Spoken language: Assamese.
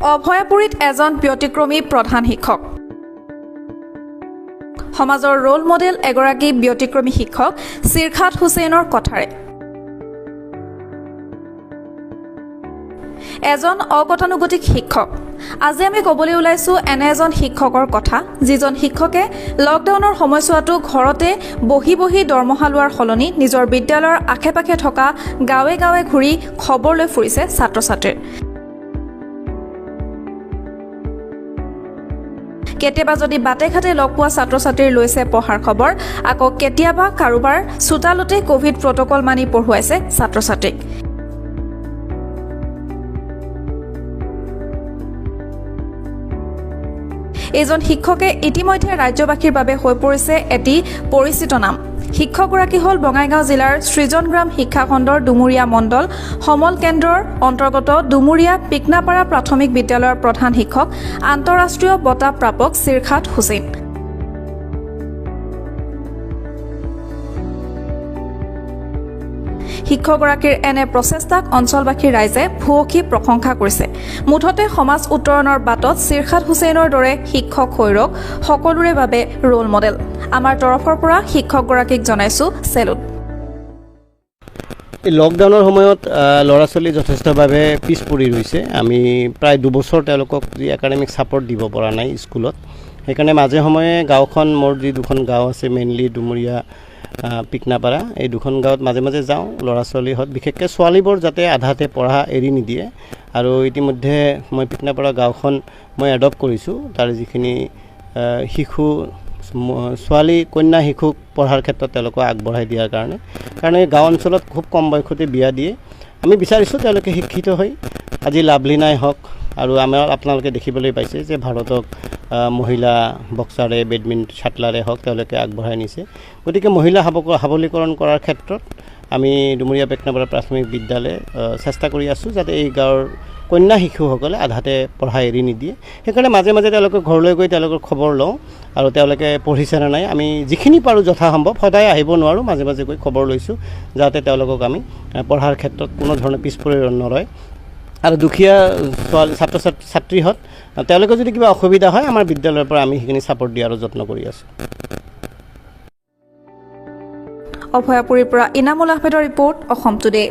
অভয়াপুৰীত এজন ব্যতিক্ৰমী প্ৰধান শিক্ষক। সমাজৰ ৰোল মডেল এগৰাকী ব্যতিক্ৰমী শিক্ষক চিৰখাত হুছেইনৰ কথাৰে এজন অগতানুগতিক শিক্ষক। আজি আমি ক'বলৈ ওলাইছো এনে এজন শিক্ষকৰ কথা, যিজন শিক্ষকে লকডাউনৰ সময়ছোৱাতো ঘৰতে বহি বহি দৰমহা লোৱাৰ সলনি নিজৰ বিদ্যালয়ৰ আশে-পাশে থকা গাঁৱে গাঁৱে ঘূৰি খবৰ লৈ ফুৰিছে ছাত্ৰ-ছাত্ৰীৰ। কেতিয়াবা যদি বাটে ঘাটে লগ পোৱা ছাত্ৰ-ছাত্ৰীৰ লৈছে পঢ়াৰ খবৰ, আকৌ কেতিয়াবা কাৰোবাৰ চোতালতে কোভিড প্ৰটকল মানি পঢ়ুৱাইছে ছাত্ৰ-ছাত্ৰীক। এইজন শিক্ষকে ইতিমধ্যে ৰাজ্যবাসীৰ বাবে হৈ পৰিছে এটি পৰিচিত নাম। শিক্ষকগৰাকী হ'ল বঙাইগাঁও জিলাৰ সৃজনগ্ৰাম শিক্ষাখণ্ডৰ ডুমুৰিয়া মণ্ডল সমল কেন্দ্ৰৰ অন্তৰ্গত ডুমুৰিয়া পিকনাপাৰা প্ৰাথমিক বিদ্যালয়ৰ প্ৰধান শিক্ষক আন্তঃৰাষ্ট্ৰীয় বঁটা প্ৰাপক চিৰখাত হুছেইন। শিক্ষকগৰাকীৰ এনে প্ৰচেষ্টাক অঞ্চলবাসীৰ ৰাইজে ভূয়সী প্ৰশংসা কৰিছে। মুঠতে সমাজ উত্তৰণৰ বাটত চিৰখাত হুছেইনৰ দৰে শিক্ষক হৈ ৰওক সকলোৰে বাবে ৰোল মডেল। আমাৰ তৰফৰ পৰা শিক্ষকগৰাকীক জনাইছো চেলুট। লকডাউনৰ সময়ত ল'ৰা ছোৱালী যথেষ্টভাৱে পিছ পৰি ৰৈছে। আমি প্ৰায় 2 বছৰ তেওঁলোকক যি একাডেমিক ছাপৰ্ট দিব পৰা নাই স্কুলত, সেইকাৰণে মাজে সময়ে গাঁওখন মোৰ যি 2খন গাঁও আছে, মেইনলি ডুমুৰিয়া পিকনাপাৰা, এই 2খন গাঁৱত মাজে মাজে যাওঁ। ল'ৰা ছোৱালীহঁত বিশেষকৈ ছোৱালীবোৰ যাতে আধাতে পঢ়া এৰি নিদিয়ে। আৰু ইতিমধ্যে মই পিকনাপাৰা গাঁওখন মই এডপ্ট কৰিছোঁ। তাৰ যিখিনি শিশু ছোৱালী কন্যা শিশুক পঢ়াৰ ক্ষেত্ৰত তেওঁলোকক আগবঢ়াই দিয়াৰ কাৰণে, কাৰণ এই গাঁও অঞ্চলত খুব কম বয়সতে বিয়া দিয়ে। আমি বিচাৰিছোঁ তেওঁলোকে শিক্ষিত হৈ আজি লাভলীনাই হওক, আৰু আপোনালোকে দেখিবলৈ পাইছে যে ভাৰতক মহিলা বক্সাৰে, বেডমিণ্টন শ্বাটলাৰে হওক তেওঁলোকে আগবঢ়াই নিছে। গতিকে মহিলা সবলীকৰণ কৰাৰ ক্ষেত্ৰত আমি ডুমুৰিয়া পিকনাপাৰা প্ৰাথমিক বিদ্যালয়ে চেষ্টা কৰি আছোঁ, যাতে এই গাঁৱৰ কন্যা শিশুসকলে আধাতে পঢ়া এৰি নিদিয়ে। সেইকাৰণে মাজে মাজে তেওঁলোকৰ ঘৰলৈ গৈ তেওঁলোকৰ খবৰ লওঁ, আৰু তেওঁলোকে পঢ়িছে নে নাই আমি যিখিনি পাৰোঁ যথাসম্ভৱ, সদায় আহিব নোৱাৰোঁ, মাজে মাজে গৈ খবৰ লৈছোঁ, যাতে তেওঁলোকক আমি পঢ়াৰ ক্ষেত্ৰত কোনো ধৰণে পিছ পৰি নৰয়। আৰু দুখীয়া ছাত্ৰীহঁত তেওঁলোকৰ যদি কিবা অসুবিধা হয়, আমাৰ বিদ্যালয়ৰ পৰা আমি সেইখিনি ছাপৰ্ট দিয়াৰ যত্ন কৰি আছোঁ। অভয়াপুৰীৰ পৰা ইনামুল আহমেদৰ ৰিপৰ্ট, অসম টুডে।